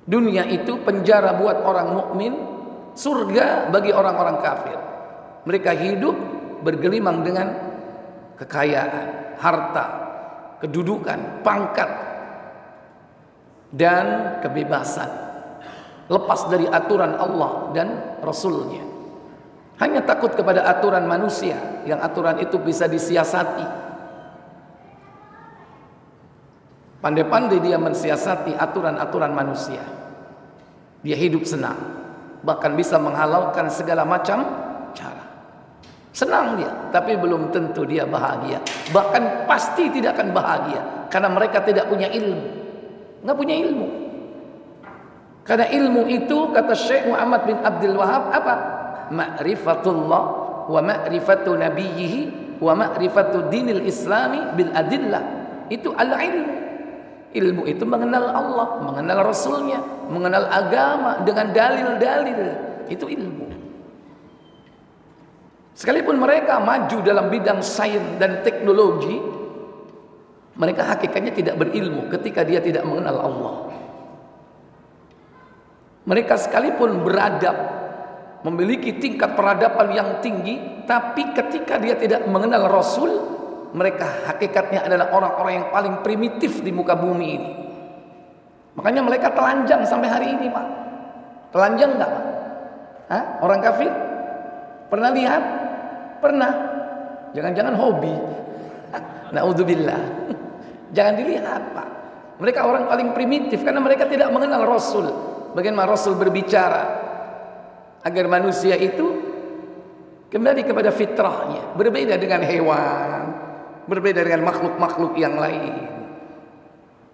Dunia itu penjara buat orang mukmin, surga bagi orang-orang kafir. Mereka hidup bergelimang dengan kekayaan, harta, kedudukan, pangkat, dan kebebasan. Lepas dari aturan Allah dan Rasulnya. Hanya takut kepada aturan manusia, yang aturan itu bisa disiasati. Pandai-pandai dia mensiasati aturan-aturan manusia. Dia hidup senang, bahkan bisa menghalalkan segala macam cara. Senang dia, tapi belum tentu dia bahagia. Bahkan pasti tidak akan bahagia, karena mereka tidak punya ilmu. Nggak punya ilmu. Karena ilmu itu, kata Syekh Muhammad bin Abdul Wahab, apa? Ma'rifatullah wa ma'rifatu nabiyhi wa ma'rifatu dinil islami bil adillah. Itu al-ilmu. Ilmu itu mengenal Allah, mengenal Rasulnya, mengenal agama dengan dalil-dalil. Itu ilmu. Sekalipun mereka maju dalam bidang sains dan teknologi, mereka hakikatnya tidak berilmu ketika dia tidak mengenal Allah. Mereka sekalipun beradab, memiliki tingkat peradaban yang tinggi, tapi ketika dia tidak mengenal Rasul, mereka hakikatnya adalah orang-orang yang paling primitif di muka bumi ini. Makanya mereka telanjang sampai hari ini, Pak. Telanjang enggak, Pak? Hah? Orang kafir? Pernah lihat? Pernah. Jangan-jangan hobi. Naudzubillah. Jangan dilihat, Pak. Mereka orang paling primitif karena mereka tidak mengenal Rasul. Bagaimana Rasul berbicara agar manusia itu kembali kepada fitrahnya, berbeda dengan hewan, berbeda dengan makhluk-makhluk yang lain.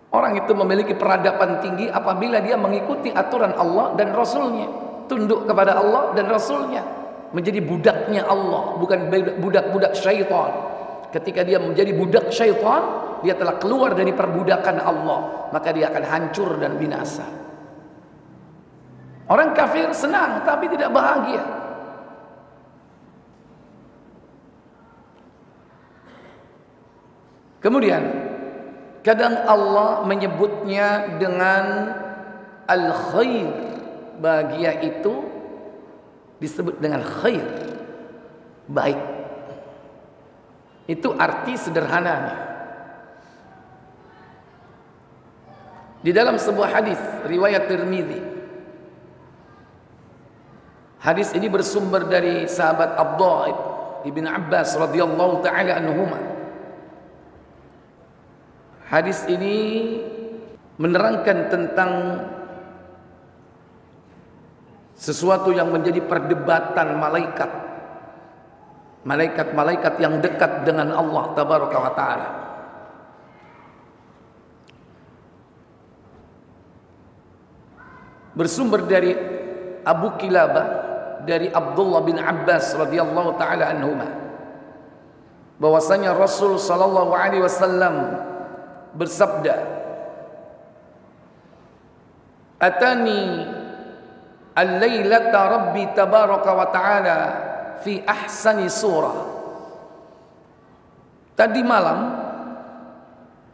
Orang itu memiliki peradaban tinggi apabila dia mengikuti aturan Allah dan Rasulnya, tunduk kepada Allah dan Rasulnya, menjadi budaknya Allah, bukan budak-budak syaitan. Ketika dia menjadi budak syaitan, dia telah keluar dari perbudakan Allah, maka dia akan hancur dan binasa. Orang kafir senang tapi tidak bahagia. Kemudian kadang Allah menyebutnya dengan al-khair. Bahagia itu disebut dengan khair, baik. Itu arti sederhananya. Di dalam sebuah hadis riwayat Tirmidzi, hadis ini bersumber dari sahabat Abdullah ibn Abbas radhiyallahu taala anhuma. Hadis ini menerangkan tentang sesuatu yang menjadi perdebatan malaikat. Malaikat-malaikat yang dekat dengan Allah tabaraka wa taala. Bersumber dari Abu Kilabah, dari Abdullah bin Abbas radhiyallahu taala anhuma, bahwasanya Rasul sallallahu alaihi wasallam bersabda, "Atani al-lailata Rabbi tabaraka wa ta'ala fi ahsani surah." Tadi malam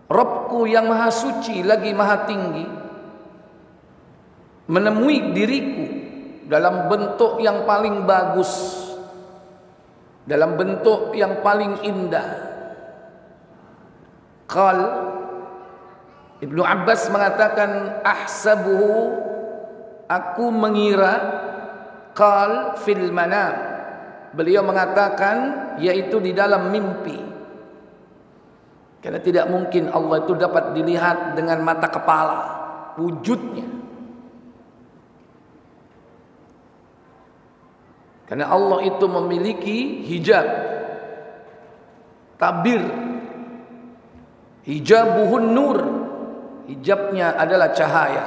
Rabbku yang maha suci lagi maha tinggi menemui diriku dalam bentuk yang paling bagus, dalam bentuk yang paling indah. Qal, Ibnu Abbas mengatakan, ahsabuhu, aku mengira, qal fil manam, beliau mengatakan yaitu di dalam mimpi. Karena tidak mungkin Allah itu dapat dilihat dengan mata kepala wujudnya. Karena Allah itu memiliki hijab, tabir, hijabuhun nur, hijabnya adalah cahaya.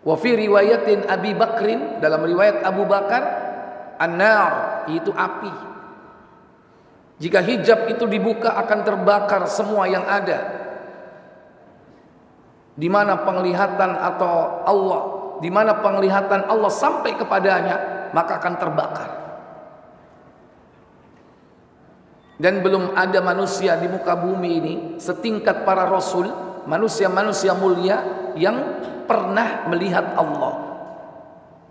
Wa fi riwayatin Abi Bakrin, dalam riwayat Abu Bakar, an-nar, itu api. Jika hijab itu dibuka akan terbakar semua yang ada. Di mana penglihatan atau Allah, di mana penglihatan Allah sampai kepadanya, maka akan terbakar. Dan belum ada manusia di muka bumi ini setingkat para rasul manusia-manusia mulia yang pernah melihat Allah.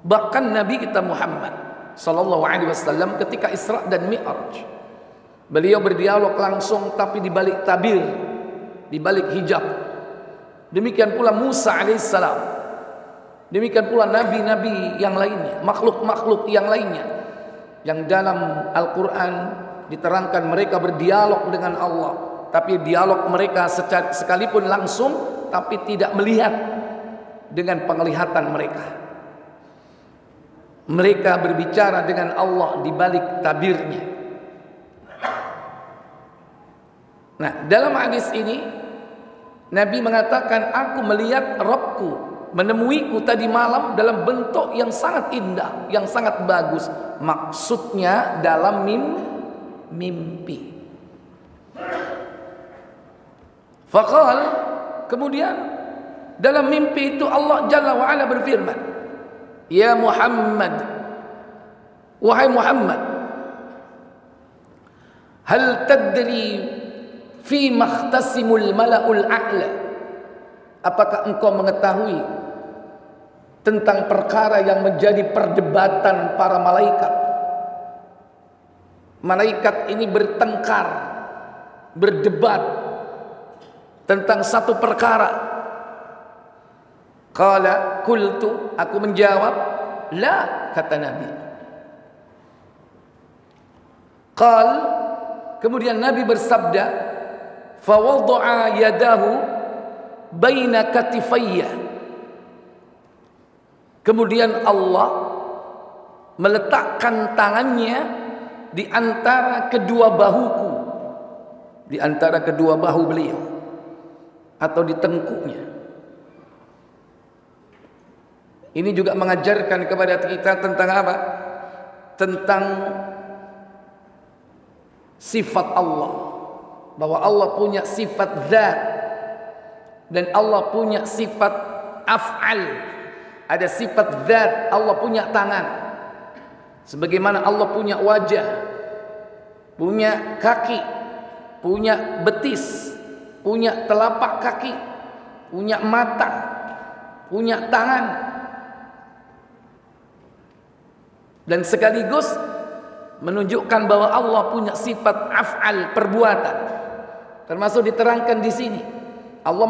Bahkan Nabi kita Muhammad sallallahu alaihi wasallam ketika Isra dan Mi'raj, beliau berdialog langsung tapi di balik tabir, di balik hijab. Demikian pula Musa alaihissalam. Demikian pula nabi-nabi yang lainnya, makhluk-makhluk yang lainnya yang dalam Al-Quran diterangkan mereka berdialog dengan Allah. Tapi dialog mereka sekalipun langsung, tapi tidak melihat dengan penglihatan mereka. Mereka berbicara dengan Allah di balik tabirnya. Nah, dalam hadis ini Nabi mengatakan, aku melihat Rabbku menemuiku tadi malam dalam bentuk yang sangat indah, yang sangat bagus. Maksudnya dalam mimpi. Faqal, kemudian dalam mimpi itu Allah Jalla wa Ala berfirman, ya Muhammad, wahai Muhammad, hal tadri fi makhtasimul mala'ul a'la, apakah engkau mengetahui tentang perkara yang menjadi perdebatan para malaikat? Malaikat ini bertengkar, berdebat tentang satu perkara. Qala qultu, aku menjawab, la, kata Nabi. Qal, kemudian Nabi bersabda, fa wada'a yadahu baina katifayya. Kemudian Allah meletakkan tangannya di antara kedua bahuku, di antara kedua bahu beliau, atau di tengkuknya. Ini juga mengajarkan kepada kita tentang apa? Tentang sifat Allah, bahwa Allah punya sifat zat dan Allah punya sifat af'al. Ada sifat zat, Allah punya tangan, sebagaimana Allah punya wajah, punya kaki, punya betis, punya telapak kaki, punya mata, punya tangan. Dan sekaligus menunjukkan bahwa Allah punya sifat af'al, perbuatan. Termasuk diterangkan di sini, Allah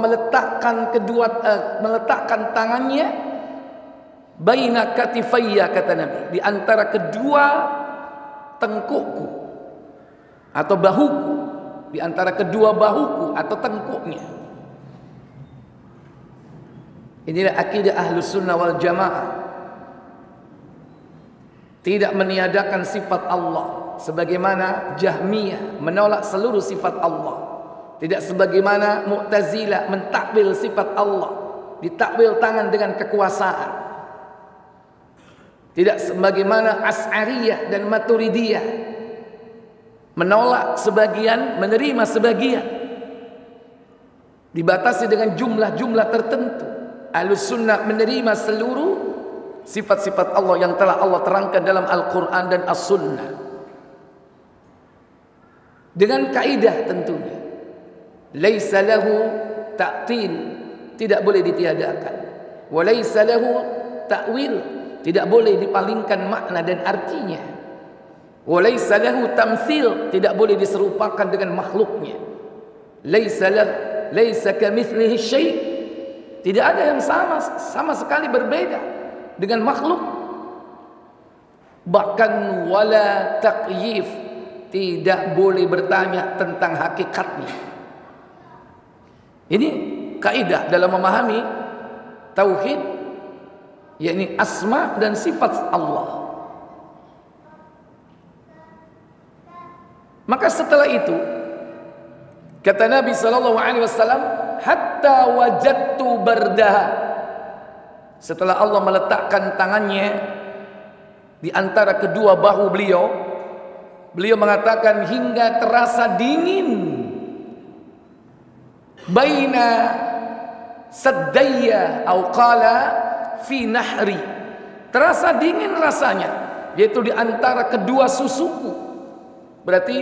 meletakkan tangannya baina katifayya, kata Nabi, di antara kedua tengkukku atau bahuku, di antara kedua bahuku atau tengkuknya. Inilah akidah Ahlus Sunnah wal Jamaah. Tidak meniadakan sifat Allah, sebagaimana Jahmiyah menolak seluruh sifat Allah. Tidak sebagaimana Mu'tazilah mentakwil sifat Allah, ditakwil tangan dengan kekuasaan. Tidak sebagaimana Asy'ariyah dan Maturidiyah menolak sebagian, menerima sebagian, dibatasi dengan jumlah-jumlah tertentu. Ahlus Sunnah menerima seluruh sifat-sifat Allah yang telah Allah terangkan dalam Al-Quran dan As-Sunnah, dengan kaidah tentunya, laisa lahu ta'til, tidak boleh ditiadakan, wa laisa lahu ta'wil, tidak boleh dipalingkan makna dan artinya, wa laisa lahu tamtsil, tidak boleh diserupakan dengan makhluknya, laisa kamitslihi syai', tidak ada yang sama sekali berbeda dengan makhluk. Bahkan wala taqyif, tidak boleh bertanya tentang hakikatnya. Ini kaidah dalam memahami tauhid, yakni asma dan sifat Allah. Maka setelah itu kata Nabi sallallahu alaihi wasallam, hatta wajadtu bardaha, setelah Allah meletakkan tangannya di antara kedua bahu beliau, beliau mengatakan hingga terasa dingin, baina saddayya au qala fi nahri, terasa dingin rasanya, yaitu di antara kedua susuku. Berarti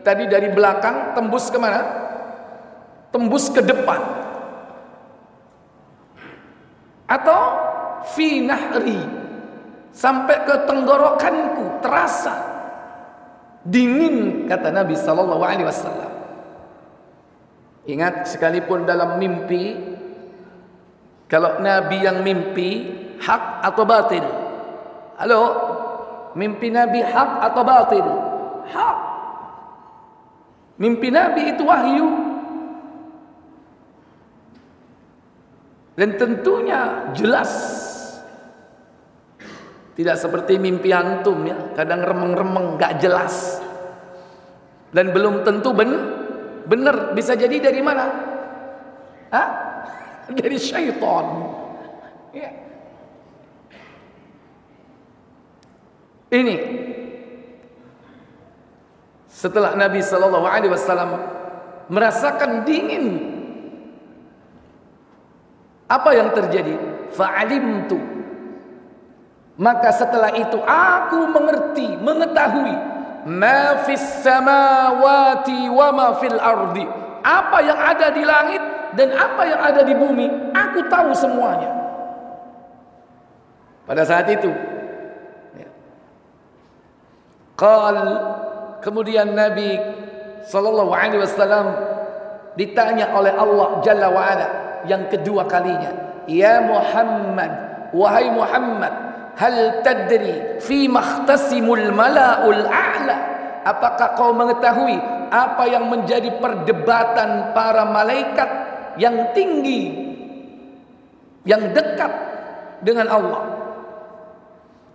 tadi dari belakang tembus kemana? Tembus ke depan. atau fi nahri, sampai ke tenggorokanku terasa dingin, kata Nabi sallallahu alaihi wasallam. Ingat, sekalipun dalam mimpi, kalau Nabi yang mimpi hak atau batil? Halo, mimpi Nabi hak atau batil? Hak. Mimpi Nabi itu wahyu. Dan tentunya jelas. Tidak seperti mimpi antum ya, kadang remeng-remeng, gak jelas. Dan belum tentu benar, bisa jadi dari mana? Hah? Dari syaitan. Ya. Ini setelah Nabi sallallahu alaihi wasallam merasakan dingin, apa yang terjadi? Fa'alimtu, maka setelah itu aku mengerti, mengetahui, ma fis samawati wa ma fil ardi, apa yang ada di langit dan apa yang ada di bumi, aku tahu semuanya. Pada saat itu kemudian Nabi sallallahu alaihi wasallam ditanya oleh Allah Jalla wa Ala yang kedua kalinya, ya Muhammad, wahai Muhammad, hal tadri fi makhtasimul mala'ul a'la, apakah kau mengetahui apa yang menjadi perdebatan para malaikat yang tinggi, yang dekat dengan Allah?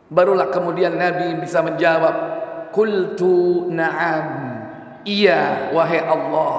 Barulah kemudian Nabi bisa menjawab, qultu na'am, iya wahai Allah.